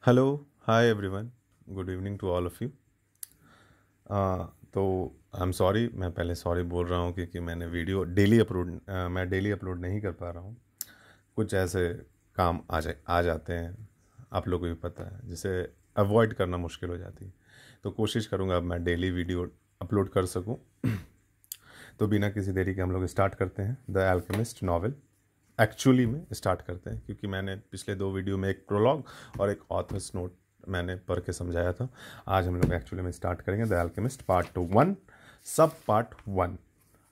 Hello hi everyone. Good evening to all of you. तो I am sorry, मैं पहले sorry बोल रहा हूँ क्योंकि मैंने वीडियो डेली अपलोड नहीं कर पा रहा हूँ। कुछ ऐसे काम आ जाते हैं, आप लोगों को भी पता है, जिसे अवॉइड करना मुश्किल हो जाती है। तो कोशिश करूँगा अब मैं डेली वीडियो अपलोड कर सकूँ। तो बिना किसी देरी के हम लोग स्टार्ट करते हैं द अल्केमिस्ट नॉवल। एक्चुअली में स्टार्ट करते हैं क्योंकि मैंने पिछले दो वीडियो में एक प्रोलॉग और एक ऑथर्स नोट मैंने पढ़ के समझाया था। आज हम लोग एक्चुअली में स्टार्ट करेंगे द अल्केमिस्ट पार्ट 1, सब पार्ट 1।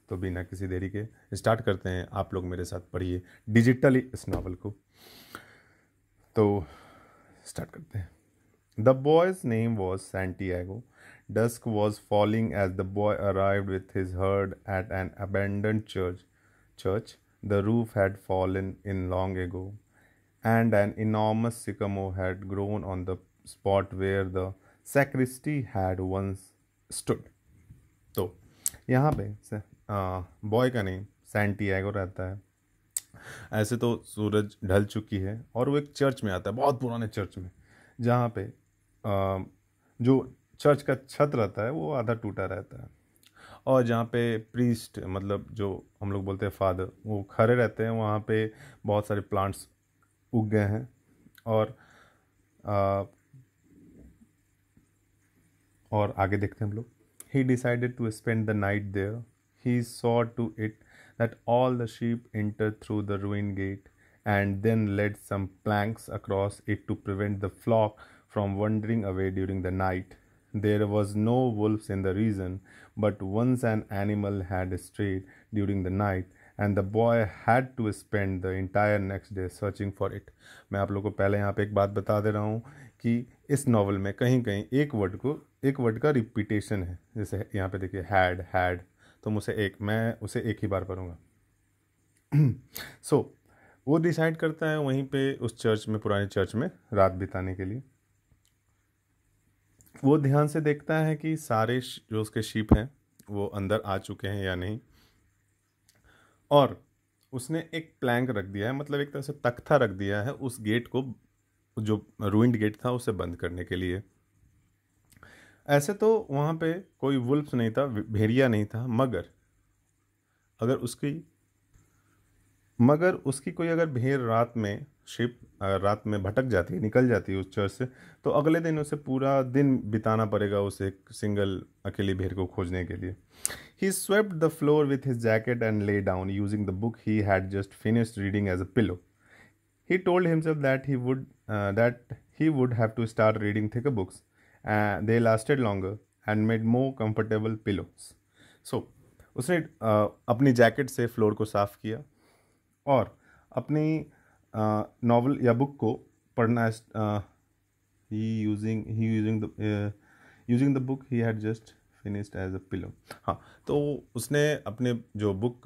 तो बिना किसी देरी के स्टार्ट करते हैं। आप लोग मेरे साथ पढ़िए डिजिटली इस नावल को। तो स्टार्ट करते हैं। The boy's name was Santiago. Dusk was falling as the boy arrived with his herd at an abandoned church. The roof had fallen in long ago, and an enormous sycamore had grown on the spot where the sacristy had once stood. तो यहाँ पे boy का name Santiago रहता है। ऐसे तो सूरज ढल चुकी है और वो एक चर्च में आता है, बहुत पुराने चर्च में, जहाँ पे जो चर्च का छत रहता है वो आधा टूटा रहता है। और जहाँ पे प्रीस्ट, मतलब जो हम लोग बोलते हैं फादर, वो खड़े रहते हैं। वहाँ पे बहुत सारे प्लांट्स उग गए हैं। और आ, और आगे देखते हैं हम लोग। He decided to spend the night there. He saw to it that all the sheep entered through the ruined gate, and then laid some planks across it to prevent the flock from wandering away during the night. There was no wolves in the region, but once an animal had strayed during the night, and the boy had to spend the entire next day searching for it. मैं आप लोगों को पहले यहाँ पे एक बात बता दे रहा हूँ कि इस नॉवल में कहीं कहीं एक वर्ड का रिपीटेशन है। जैसे यहाँ पे देखिए हैड, तो मैं उसे एक ही बार पढ़ूंगा। सो वो डिसाइड करता है वहीं पे उस चर्च में, पुराने चर्च में रात बिताने के लिए। वो ध्यान से देखता है कि सारे जो उसके शीप हैं वो अंदर आ चुके हैं या नहीं। और उसने एक प्लैंक रख दिया है, मतलब एक तरह से तख्ता रख दिया है उस गेट को, जो रूइंड गेट था उसे बंद करने के लिए। ऐसे तो वहाँ पे कोई वुल्फ्स नहीं था, भेड़िया नहीं था, अगर उसकी मगर उसकी कोई अगर भेड़ रात में भटक जाती है, निकल जाती है उस चर्च से, तो अगले दिन उसे पूरा दिन बिताना पड़ेगा उसे एक सिंगल अकेली भेड़ को खोजने के लिए। He swept the floor with his jacket and lay down using the book he had just finished reading as a pillow. He told himself that he would have to start reading thicker books. They lasted longer and made more comfortable pillows. So उसने अपनी jacket से floor को साफ किया और अपनी novel या book को पढ़ना। Using the book he had just finished as a pillow. हाँ, तो उसने अपने जो बुक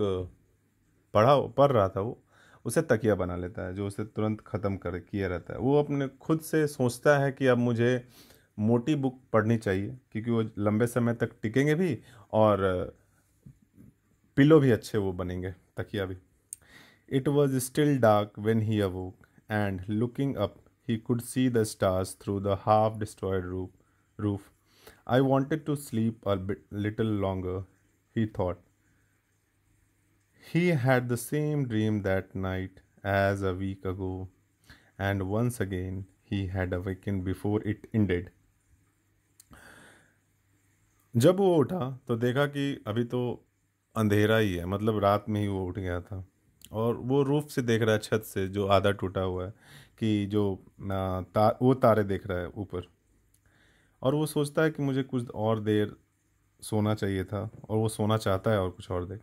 पढ़ रहा था वो उसे तकिया बना लेता है, जो उसे तुरंत ख़त्म कर किया रहता है। वो अपने खुद से सोचता है कि अब मुझे मोटी बुक पढ़नी चाहिए क्योंकि वो लंबे समय तक टिकेंगे भी और पिलो भी अच्छे वो बनेंगे, तकिया भी। It was still dark when he awoke, and looking up, he could see the stars through the half destroyed roof. I wanted to sleep a little longer, he thought. He had the same dream that night as a week ago, and once again he had awakened before it ended. जब वो उठा तो देखा कि अभी तो अंधेरा ही है, मतलब रात में ही वो उठ गया था। और वो रूफ से देख रहा है, छत से जो आधा टूटा हुआ है, कि जो वो तारे देख रहा है ऊपर। और वो सोचता है कि मुझे कुछ और देर सोना चाहिए था, और वो सोना चाहता है और कुछ और देर।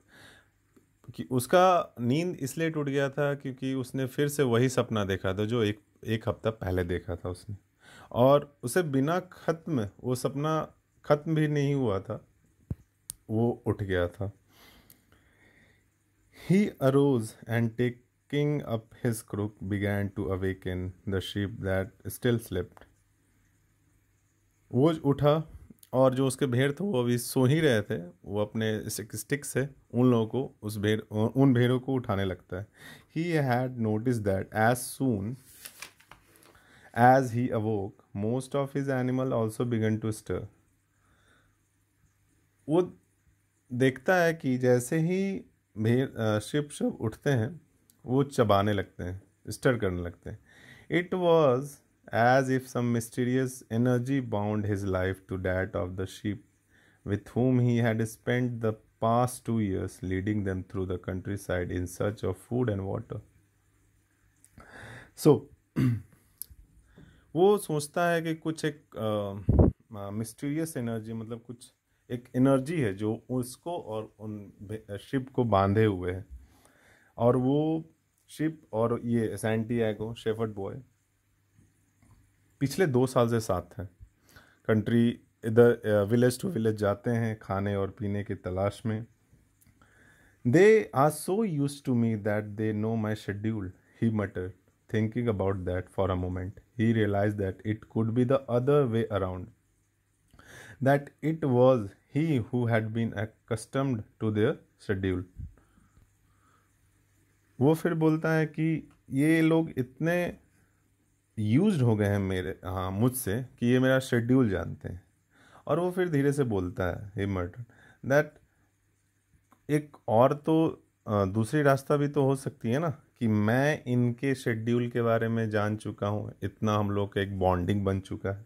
कि उसका नींद इसलिए टूट गया था क्योंकि उसने फिर से वही सपना देखा था जो एक हफ्ता पहले देखा था उसने। और उसे बिना वो सपना खत्म भी नहीं हुआ था, वो उठ गया था। He arose and taking up his crook began to awaken the sheep that still slept. वो उठा और जो उसके भेड़ थे वो अभी सो ही रहे थे। वो अपने स्टिक से उन लोगों को उन भेड़ों को उठाने लगता है। He had noticed that As he awoke, most of his animal also began to stir. वो देखता है कि जैसे ही शिप शिप उठते हैं वो चबाने लगते हैं, स्टर करने लगते हैं. It was as if some mysterious energy bound his life to that of the sheep with whom he had spent the past 2 years, leading them through the countryside in search of food and water. So, वो सोचता है कि कुछ एक mysterious energy, मतलब कुछ एक energy है जो उसको और उन शिप को बांधे हुए है. और वो शिप और ये सैंटियागो शेफर्ड बॉय पिछले 2 साल से साथ हैं. कंट्री इधर विलेज टू विलेज जाते हैं खाने और पीने की तलाश में. They are so used to me that they know my schedule, he muttered. Thinking about that for a moment, he realized that it could be the other way around. That it was he who had been accustomed to their schedule. वो फिर बोलता है कि ये लोग इतने used हो गए हैं मुझसे कि ये मेरा शेड्यूल जानते हैं. और वो फिर धीरे से बोलता है, he muttered, that एक और तो दूसरी रास्ता भी तो हो सकती है ना कि मैं इनके शेड्यूल के बारे में जान चुका हूँ, इतना हम लोग का एक बॉन्डिंग बन चुका है.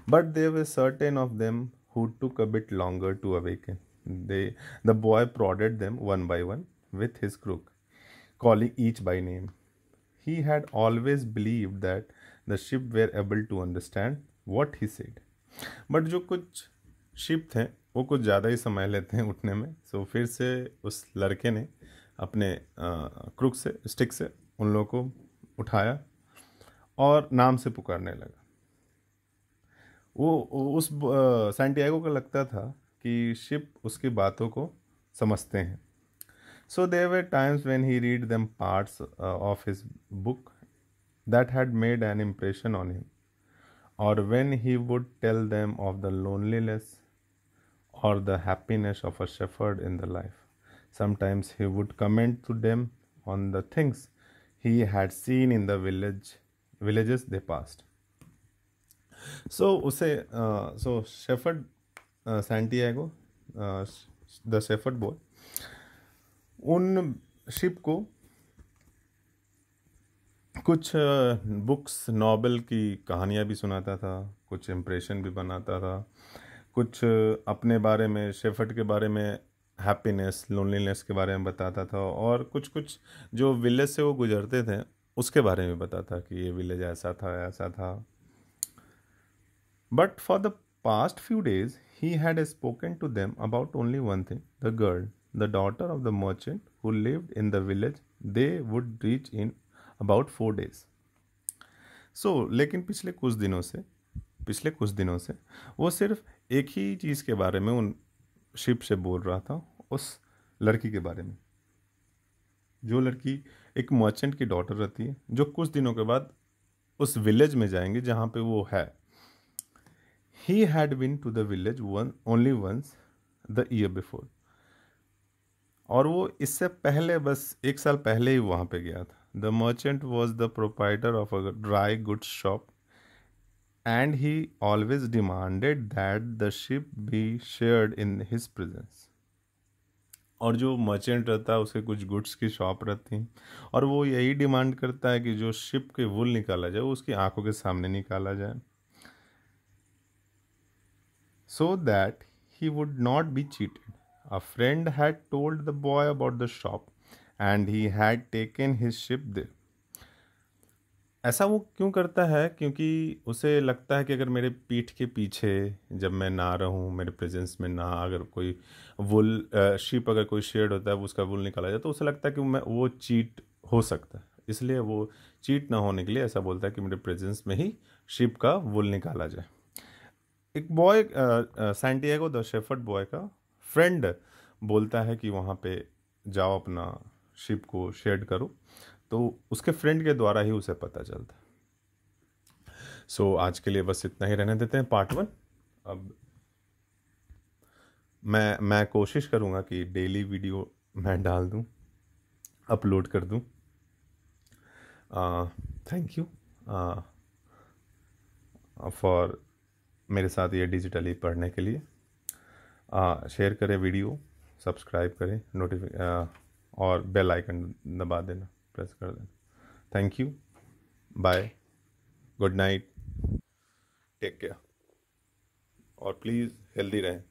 But there were certain of them who took a bit longer to awaken. The boy prodded them one by one with his crook, calling each by name. He had always believed that the sheep were able to understand what he said. But जो कुछ ship थे वो कुछ ज़्यादा ही समय लेते हैं उठने में. सो फिर से उस लड़के ने अपने क्रुक से, स्टिक से उन लोगों को उठाया और नाम से पुकारने लगा. वो उस सैंटियागो को लगता था कि शिप उसकी बातों को समझते हैं. So there were times when he read them parts of his book that had made an impression on him, or when he would tell them of the loneliness or the happiness of a shepherd in the life. Sometimes he would comment to them on the things he had seen in the villages they passed. So shepherd Santiago, the shepherd boy, उन ship को कुछ books, novel की कहानियाँ भी सुनाता था, कुछ impression भी बनाता था, कुछ अपने बारे में, शेफर्ड के बारे में, हैप्पीनेस, लोनलीनेस के बारे में बताता था, और कुछ कुछ जो विलेज से वो गुजरते थे उसके बारे में बताता कि ये विलेज ऐसा था, ऐसा था. But for the past few days he had spoken to them about only one thing, the girl, the daughter of the merchant who lived in the village. They would reach in about 4 days. लेकिन पिछले कुछ दिनों से वो सिर्फ एक ही चीज़ के बारे में उन शिप से बोल रहा था, उस लड़की के बारे में, जो लड़की एक मर्चेंट की डॉटर रहती है, जो कुछ दिनों के बाद उस विलेज में जाएंगे जहाँ पे वो है. He had been to the village only once the year before. और वो इससे पहले बस 1 साल पहले ही वहाँ पे गया था. The merchant was the proprietor of a dry goods shop, and he always demanded that the ship be shared in his presence. और जो मर्चेंट रहता है उसके कुछ गुड्स की शॉप रहती है, और वो यही डिमांड करता है कि जो शिप के वूल निकाला जाए वो उसकी आंखों के सामने निकाला जाए, so that he would not be cheated. A friend had told the boy about the shop, and he had taken his ship there. ऐसा वो क्यों करता है? क्योंकि उसे लगता है कि अगर मेरे पीठ के पीछे जब मैं ना रहूं, मेरे प्रेजेंस में ना, अगर कोई वुल शिप अगर कोई शेड होता है वो उसका वुल निकाला जाए तो उसे लगता है कि मैं वो चीट हो सकता है. इसलिए वो चीट ना होने के लिए ऐसा बोलता है कि मेरे प्रेजेंस में ही शिप का वुल निकाला जाए. एक boy, Santiago the shepherd boy का फ्रेंड बोलता है कि वहाँ पे जाओ, अपना शिप को शेड करो. तो उसके फ्रेंड के द्वारा ही उसे पता चलता है. आज के लिए बस इतना ही रहने देते हैं पार्ट 1. अब मैं कोशिश करूँगा कि डेली वीडियो मैं डाल दूँ, अपलोड कर दूँ. Thank you. फॉर मेरे साथ ये डिजिटली पढ़ने के लिए। शेयर करें वीडियो, सब्सक्राइब करें, और बेल आइकन दबा देना, प्रेस कर देना। Thank you, bye, good night, take care, और प्लीज़ हेल्दी रहें।